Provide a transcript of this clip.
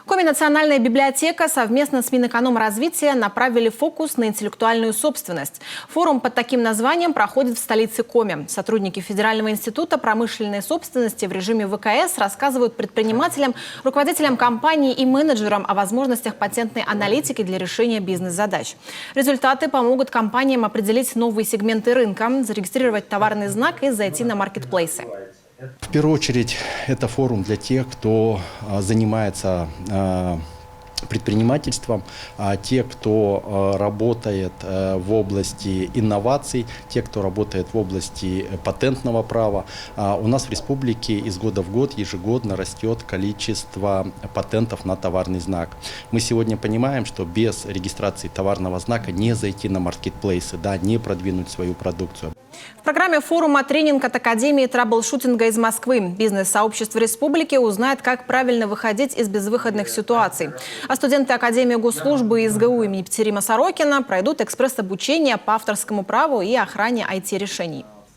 Коми национальная библиотека совместно с Минэкономразвития направили фокус на интеллектуальную собственность. Форум под таким названием проходит в столице Коми. Сотрудники Федерального института промышленной собственности в режиме ВКС рассказывают предпринимателям, руководителям компаний и менеджерам о возможностях патентной аналитики для решения бизнес-задач. Результаты помогут компаниям определить новые сегменты рынка, зарегистрировать товарный знак и зайти на маркетплейсы. В первую очередь, это форум для тех, кто занимается предпринимательством, те, кто работает в области инноваций, те, кто работает в области патентного права. У нас в республике из года в год ежегодно растет количество патентов на товарный знак. Мы сегодня понимаем, что без регистрации товарного знака не зайти на маркетплейсы, не продвинуть свою продукцию. В программе форума тренинг от Академии траблшутинга из Москвы. Бизнес-сообщество республики узнает, как правильно выходить из безвыходных ситуаций. А студенты Академии госслужбы из ГУ имени Петерима Сорокина пройдут экспресс-обучение по авторскому праву и охране IT-решений.